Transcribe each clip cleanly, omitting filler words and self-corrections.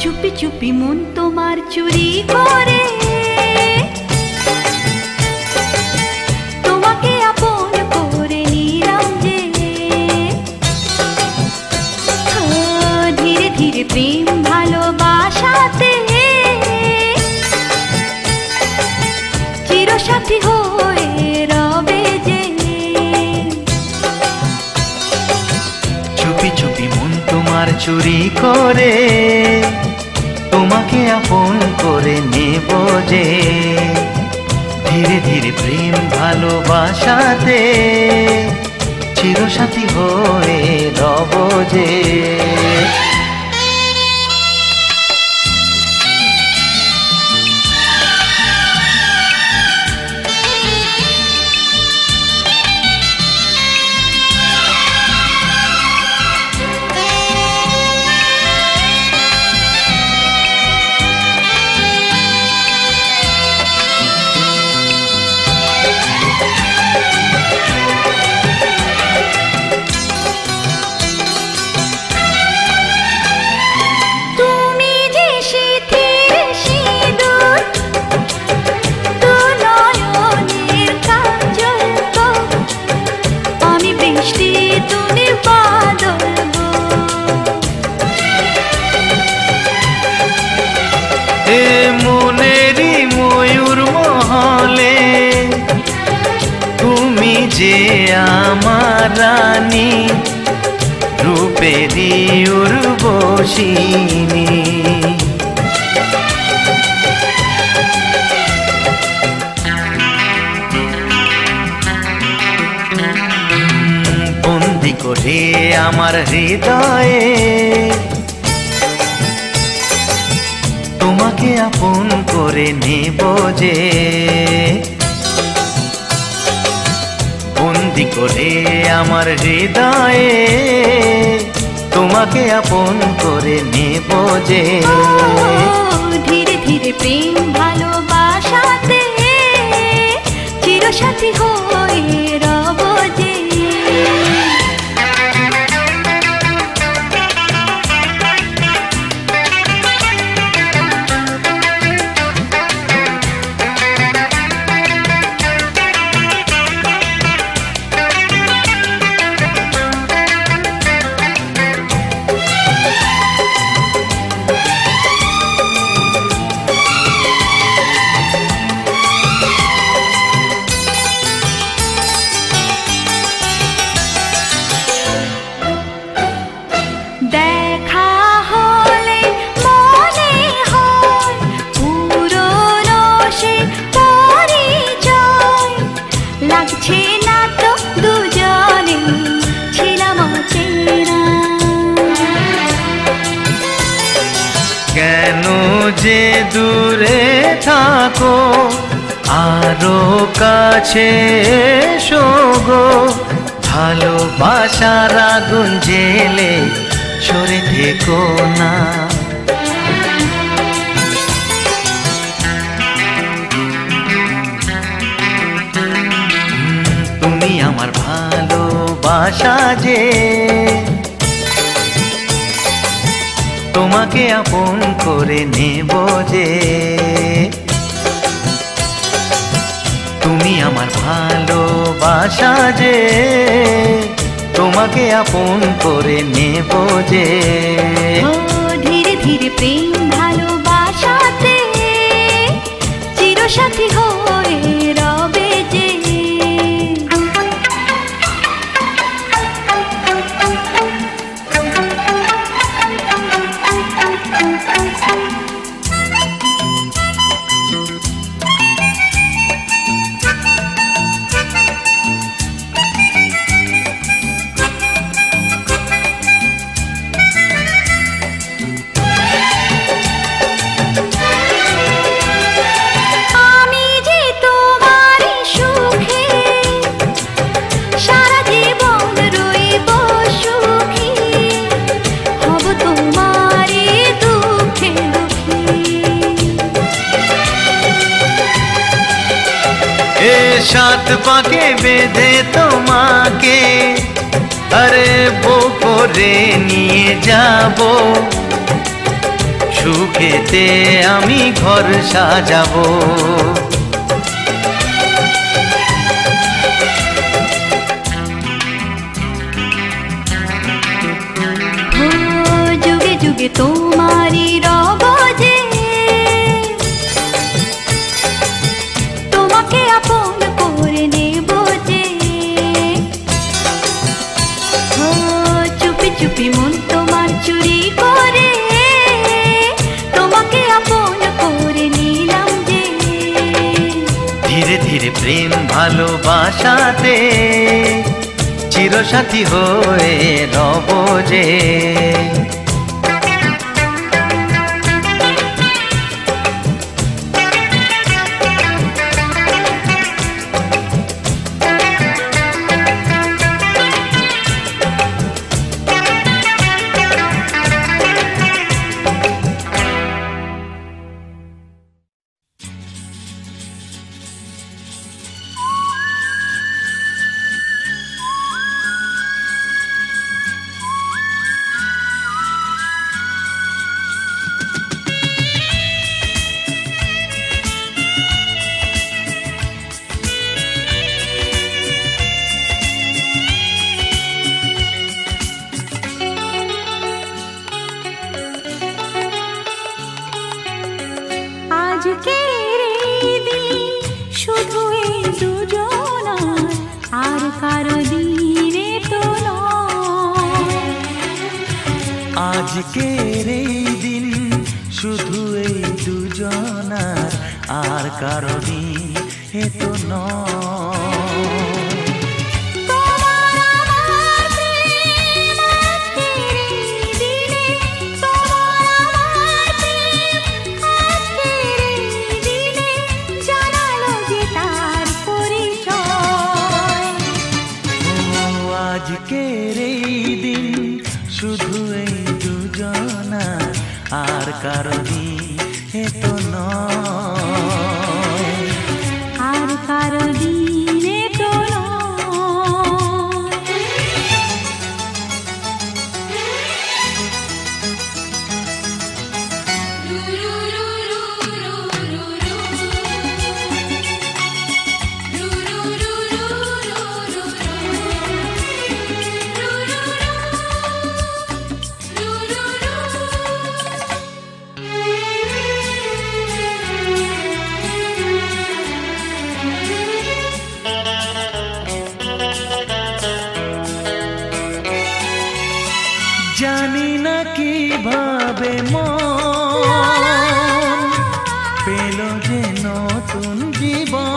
চুপি চুপি মন তোমার চুরি করে, তোমাকে আপন করে নিলাম যে। ধীরে ধীরে প্রেম ভালোবাসাতে চিরসাথী হয়ে রবে যে। চুপি চুপি মন তোমার চুরি করে, তোমাকে আপন করে নেব যে। ধীরে ধীরে প্রেম ভালোবাসাতে চিরসাথী হয়ে রব যে। মনেরই ময়ূর মহলে তুমি যে আমার রানী, রূপেরই উর্বশিনী। বন্দি করে আমার হৃদয়ে তোমাকে আপন করে নেব যে। বন্দি করে আমার হৃদয়ে তোমাকে আপন করে নেব যে। ধীরে ধীরে প্রেম ভালোবাসাতে চিরসাথী হয়ে রব যে। কেন যে দূরে থাকো আরো কাছে এসো গো, ভালোবাসার আগুন জেলে সরে থেকো না। তুমি আমার ভালোবাসা যে, তোমাকে আপন করে নেব যে। তুমি আমার ভালোবাসা যে, তোমাকে আপন করে নেব যে। ধীরে ধীরে প্রেম ভালোবাসাতে চিরসাথী হয়ে রবে যে। সাত পাকে বেঁধে তোমাকে আরে বো করে নিয়ে যাব, সুখেতে আমি ঘর সাজাবো। যুগে যুগে তোমারই রব যে, তোমাকে আপন করে নেব যে। চুপি চুপি মন তোমার চুরি করে, তোমাকে আপন করে নিলাম যে। ধীরে ধীরে প্রেম ভালোবাসাতে চিরসাথী হয়ে রব যে। আজকের এই দিন শুধু এই দুজনার, আর কারো দিনে তো নয়। আজকের এই দিন শুধু এই দুজনার, আর কারো দিন এ তো নয়। আজকের এই দিন শুধু এই দুজনার, আর কারো দিন এ তো নয়। আর কারো দিনে তো জানি না কিভাবে মন পেল যে নতুন জীবন।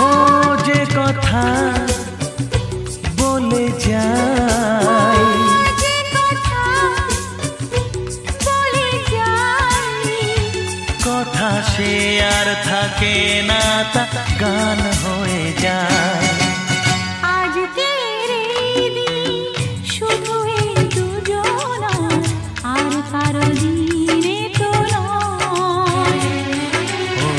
ও যে কথা বলে যাই, কথা সে আর থাকে না, তা গান হয়ে যায়। আজকের এই দিন শুধু এই দুজনার, আর কারো দিনে তো নয়। ও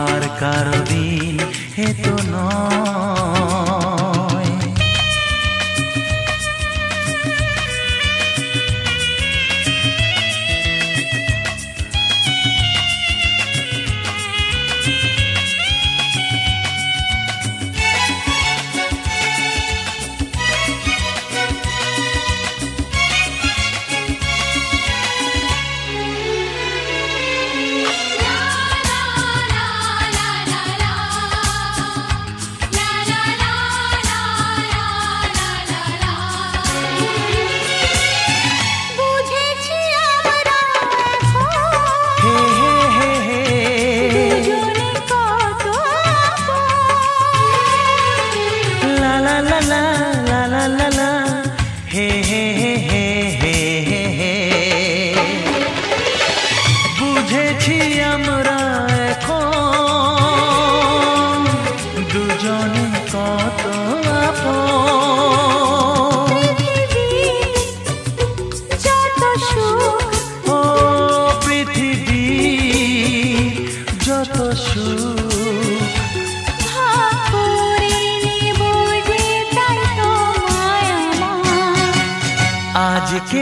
আর কারো দিন এ তো নয়।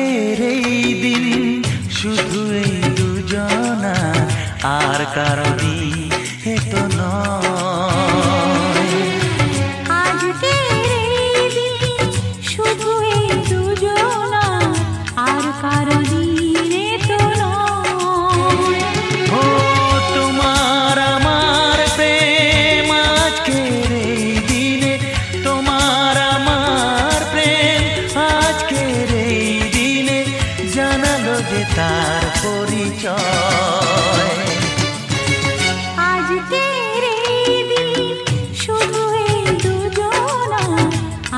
আজকের এই দিন শুধু এই দুজনা, আর কারো দিন এ তো নয়। আজকের এই দিন শুধু এই দুজনা, আর কারো দিন এ তো নয়। ও তোমার আমার প্রেম আজকের এই দিনে, তোমার আমার প্রেম আজকের এই দিনে জানালো যে তার পরিচয়। আজকের এই দিন শুধু এই দুজনা,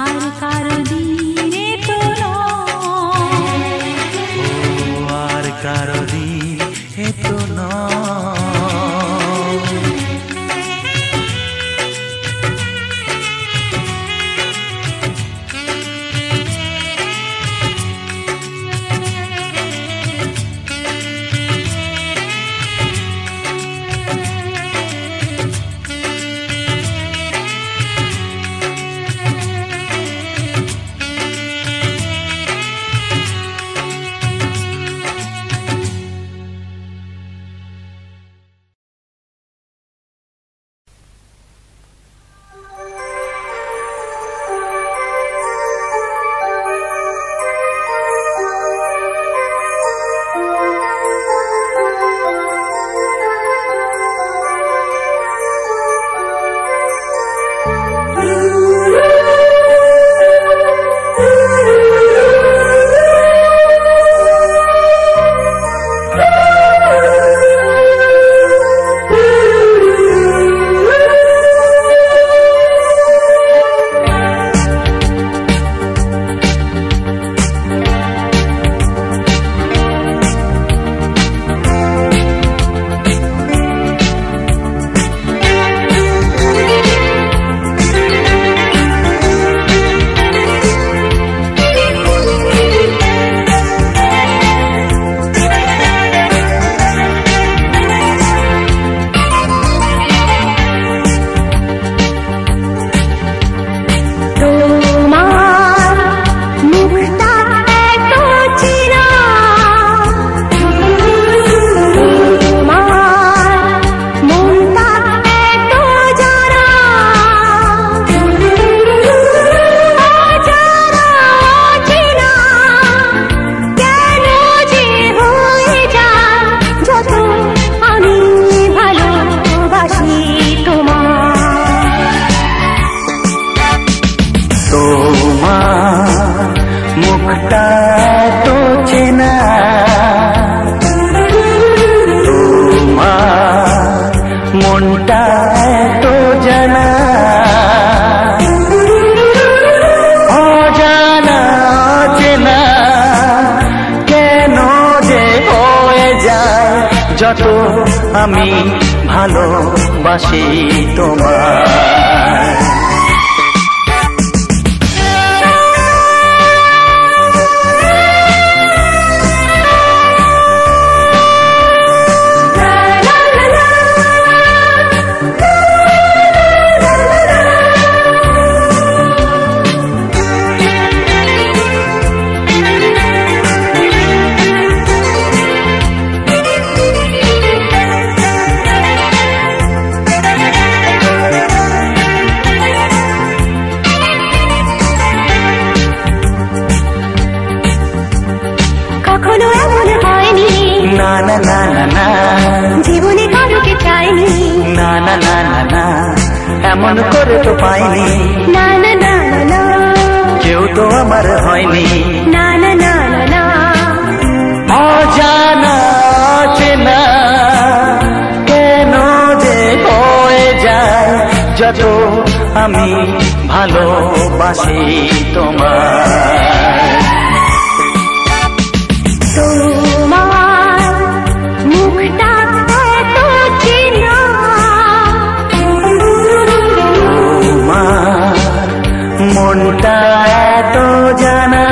আর কারো দিন এ তো নয়। ও আর কারো দিন এ তো নয়। যত আমি ভালোবাসি তোমায়। না না না না না, জীবনে কারোকে চাইনি। না না না না না, এমন করে তো পাইনি। না না না না না, কেউ তো আমার হয়নি। না না না না না, অজানা চেনা কেন যে হয়ে যায় যত আমি ভালোবাসি তোমায়। তোমার মুখটা এত চেনা, তোমার মনটা এত জানা,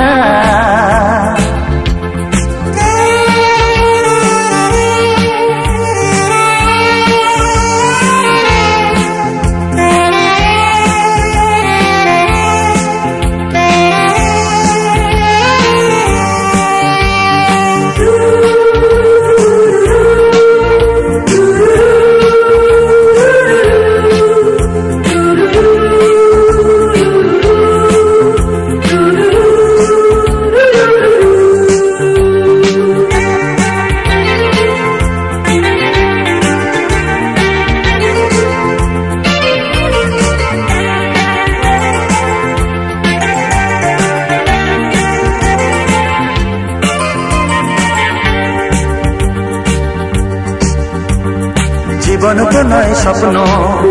জীবন তো নয় স্বপ্ন,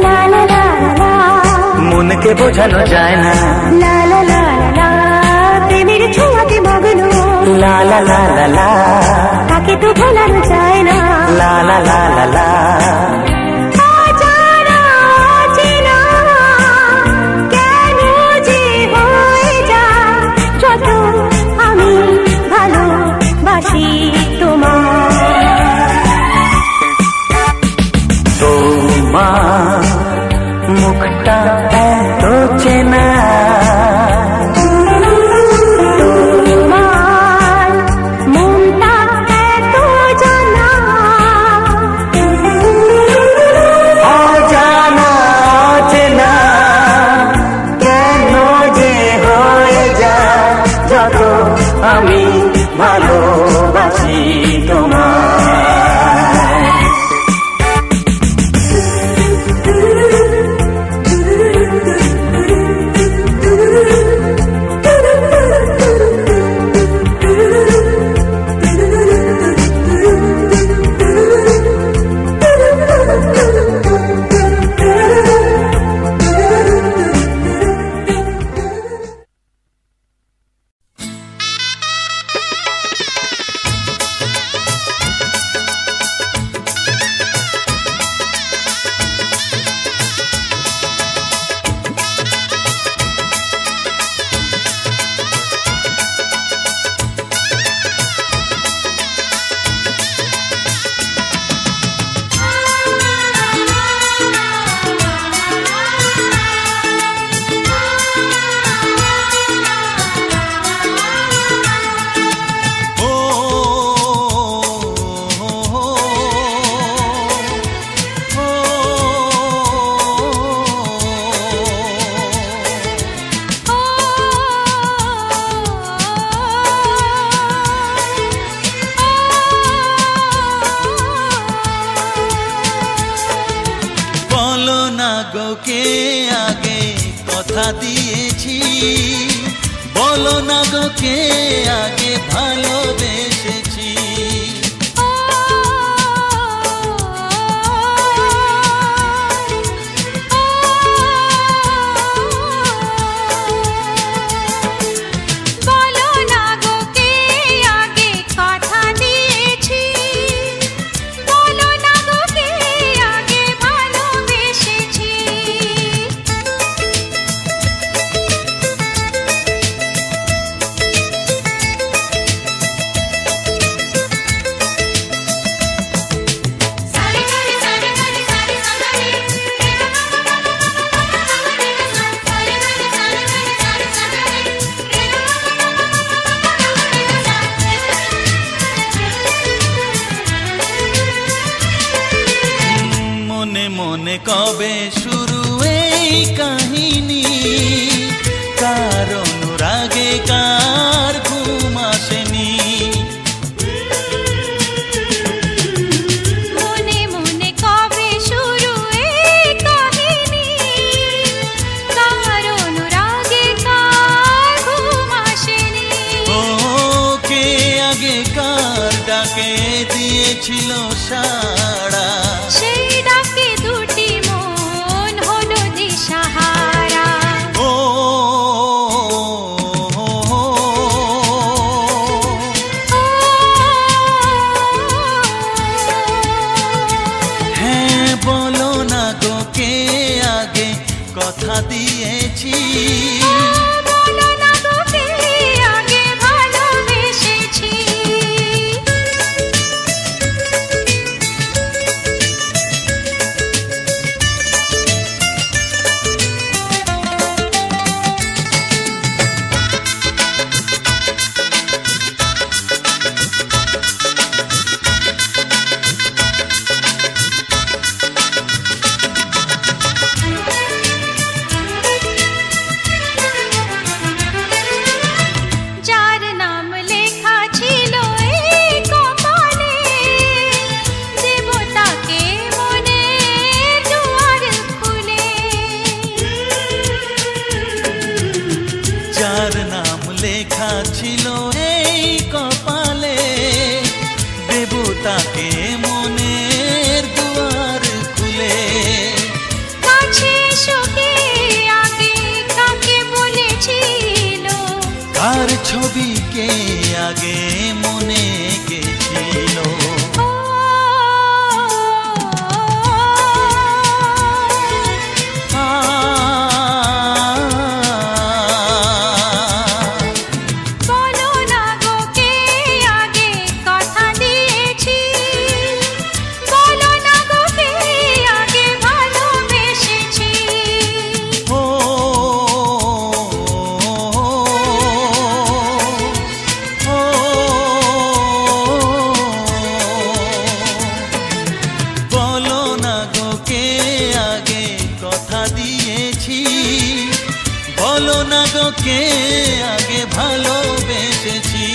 লা লা লা লা, মনকে বোঝানো যায় না, লা লা লা লা, প্রেমের ছোঁয়াতে মগ্ন, লা লা লা লা লা, তাকে তো ভোলানো যায় না, লা লা লা লা লা। অজানা অচেনা কেন যে হয়ে যায়, যত আমি ভালোবাসি তোমায়। তোমার মুখটা এত চেনা, তোমার মনটা এত জানা, অজানা অচেনা কেন যে হয়ে যায়, যত আমি ভালোবাসি তোমায়। কে আগে কথা দিয়েছি, বলো না গো কে আগে ভালোবেসেছি। বলো না গো কে আগে কথা দিয়েছি, বলো না গো কে আগে ভালোবেসেছি। মনে মনে কবে শুরু এই কাহিনী, কার অনুরাগে কার ঘুম আসেনি। মনে মনে কবে শুরু এই কাহিনী, কার অনুরাগে কার ঘুম আসেনি। ও কে আগে কার ডাকে দিয়েছিল সাড়া, সেই ডাকে দুটি মন হলো দিশাহারা। ও হ্যাঁ বলো না গো কে আগে কথা দিয়েছি, বলো না গো কে আগে ভালোবেসেছি। যার নাম লেখা ছিল এই কপালে, দেবতাকে মনে দুয়ার খুলে। যার নাম লেখা ছিল এই কপালে, দেবতাকে মনের দুয়ার খুলে। মনে গেছিল। বলো না গো কে আগে ভালোবেসেছি।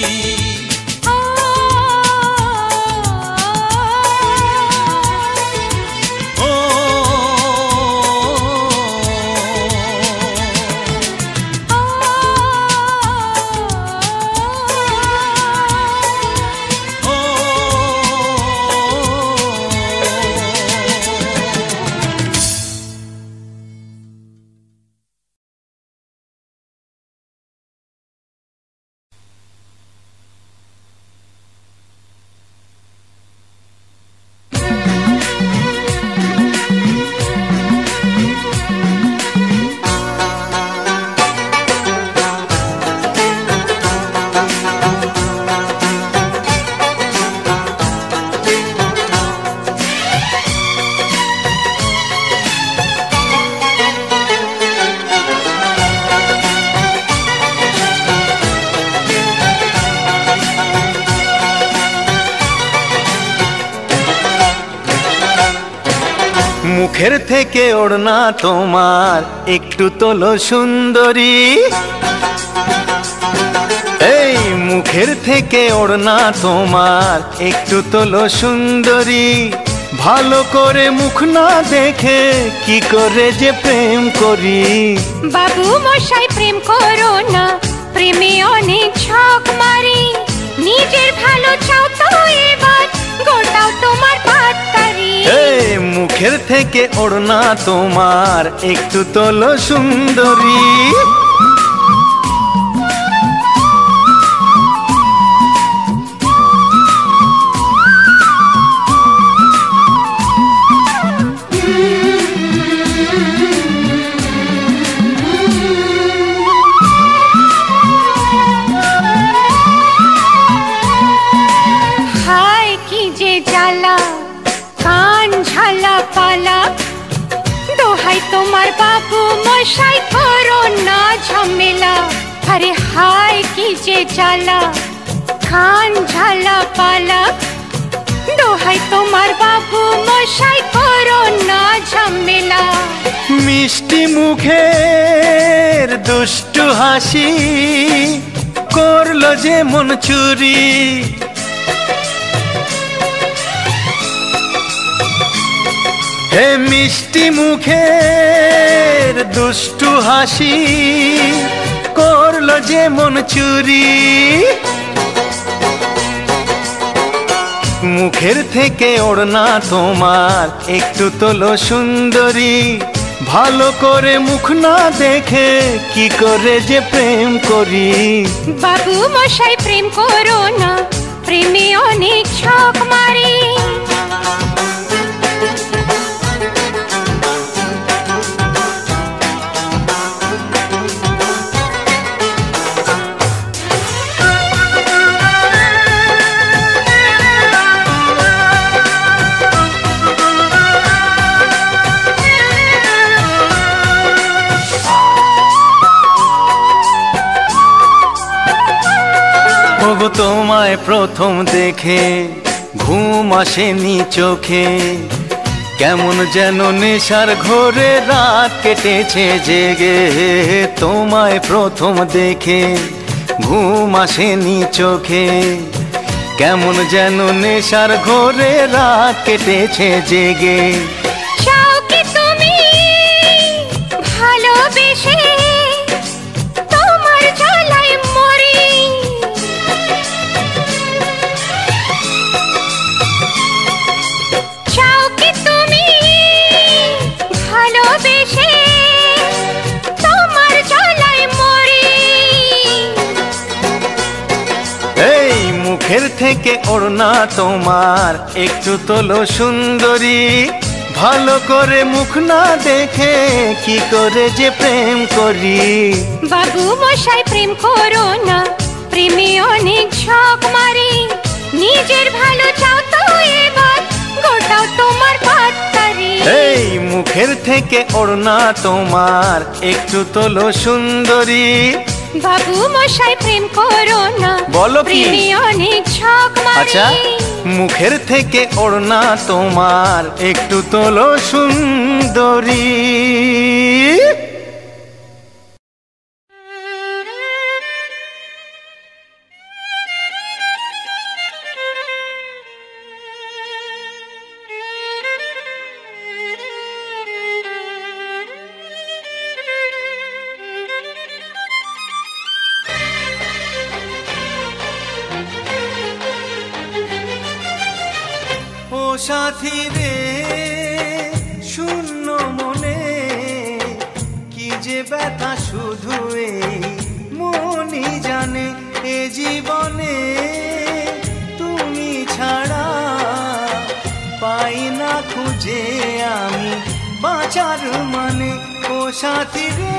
মুখের থেকে ওড়না তোমার একটু তোলো সুন্দরী, এই মুখের থেকে ওড়না তোমার একটু তোলো সুন্দরী। ভালো করে মুখ না দেখে কি করে যে প্রেম করি। বাবু মশাই প্রেম করো না, প্রেমে অনেক ছক মারি। নিজের ভালো চাও তো এবার গোটাও তোমার পাততারি। এই মুখের থেকে ওড়না তোমার একটু তোলো সুন্দরী। হায় কি যে জ্বালা, কান ঝালা পালা। দোহাই তোমার বাবু মশাই করো না ঝামেলা। আরে হায় কি যে জ্বালা, কান ঝালা পালা। দোহাই তোমার বাবু মশাই করো না ঝামেলা। মিষ্টি মুখের দুষ্টু হাসি করলো যে মন চুরি। হে মিষ্টি মুখের দুষ্টু হাসি করলো যে মন চুরি। মুখের থেকে ওড়না তোমার একটু তোলো সুন্দরী। ভালো করে মুখ না দেখে কি করে যে প্রেম করি। বাবু মশাই প্রেম করো না, প্রেমে অনেক ছক মারি। ওগো তোমায় প্রথম দেখে ঘুম আসেনি চোখে। কেমন যেন নেশার ঘোরে রাত কেটেছে জেগে। তোমায় প্রথম দেখে ঘুম আসেনি চোখে। কেমন যেন নেশার ঘোরে রাত কেটেছে জেগে। চাও কি তুমি ভালোবেসে তোমার জ্বালায় মরি। চাও কি তুমি ভালোবেসে তোমার জ্বালায় মরি। এই মুখের মুখের থেকে ওড়না তোমার একটু তোলো সুন্দরী, ভালো করে মুখ না দেখে কি করে যে প্রেম করি। বাবু মশাই প্রেম করো না, প্রেমে অনেক ঝক মারে, নিজের ভালো চাও তো এবার গোটাও তোমার পাত্তারে। এই মুখের থেকে ওড়না তোমার একটু তোলো সুন্দরী, বাবু মশাই প্রেম করো না, বলো কি? প্রেমে অনেক ঝক মারে। আচ্ছা, মুখের থেকে ওড়না তোমার একটু তোলো সুন্দরী। ও সাথী রে শূন্য মনে কি যে ব্যথা শুধু এই মনই জানে। এ জীবনে তুমি ছাড়া পাই না খুঁজে আমি বাঁচার মানে। ও সাথী রে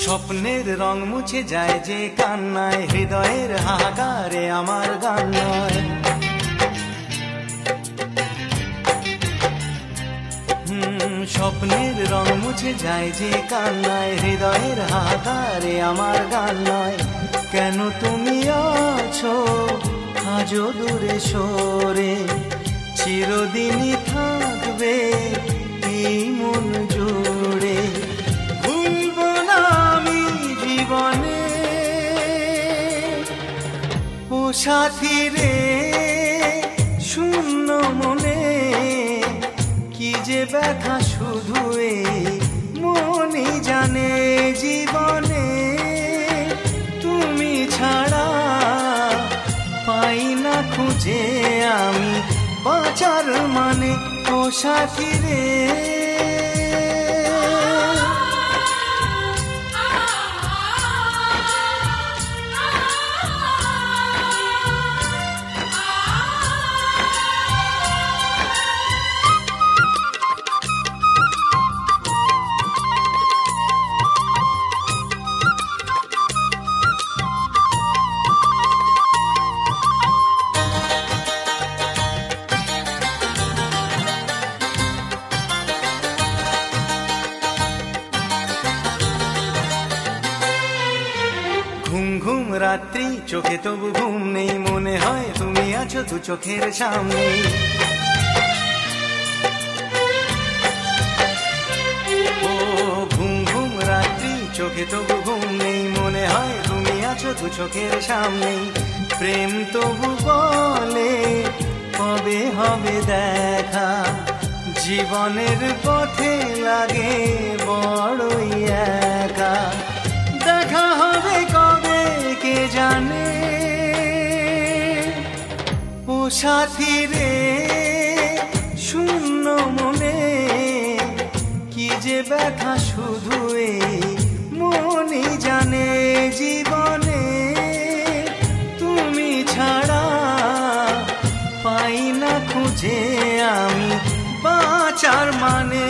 স্বপ্নের রং মুছে যায় যে কান্নায়, হৃদয়ের হাহাকারে আমার গান নয়। স্বপ্নের রং মুছে যায় যে কান্নায়, হৃদয়ের হাহাকারে আমার গান নয়। কেন তুমি আছো আজও দূরে সরে, চিরদিনই থাকবে এই মন জুড়ে। ভুলবো না আমি জীবনে ও সাথী রে শূন্য মনে কি যে ব্যথা শুধু এই মনই জানে। জীবনে তুমি ছাড়া পাই না খুঁজে আমি বাঁচার মানে। ও সাথী রে রাত্রি চোখে তবু ঘুম নেই, মনে হয় তুমি আছো দু চোখের সামনে। ও ঘুম ঘুম রাত্রি চোখে তবু ঘুম নেই, মনে হয় তুমি আছো দু চোখের সামনে। প্রেম তবু বলে কবে হবে দেখা, জীবনের পথে লাগে বড়ই একা। দেখা হবে কবে কে জানে ও সাথী রে শূন্য মনে কি যে ব্যথা শুধু এই মনই জানে। জীবনে তুমি ছাড়া পাই না খুঁজে আমি বাঁচার মানে।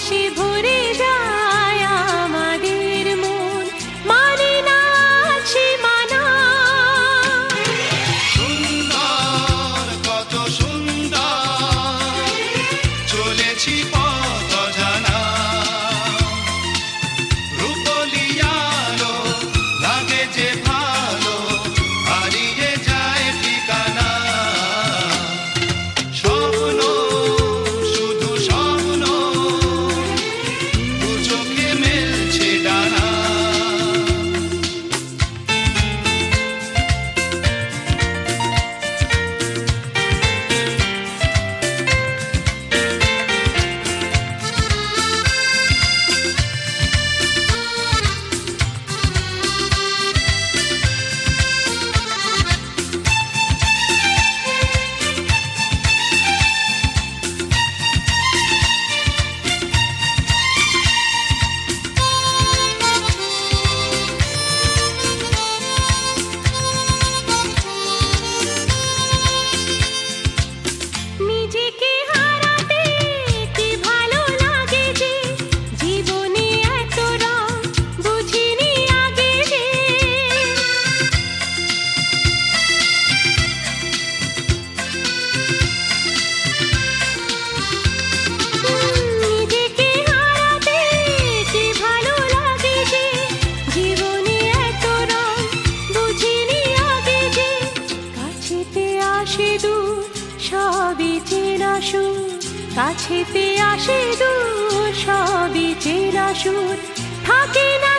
এসে ভরে যায় আমাদের মন, মানে না আছে মানা। সুন্দর কত সুন্দর চলেছি পথ জানা, রূপলি আলো লাগে যে ভালো হারিয়ে যায় ঠিকানা। স্বপ্ন শুধু স্বপ্ন, দু চোখে মেলছে ডানা। নিজেকে হারাতে কি ভালো লাগে যে, জীবনে এত রং বুঝিনি আগে যে। নিজেকে হারাতে কি ভালো লাগে যে, জীবনে এত রং বুঝিনি আগে যে। কাছেতে আসে দূর সবই চেনা সুর, কাছেতে আসে দূর সবই চেনা সুর, থাকে না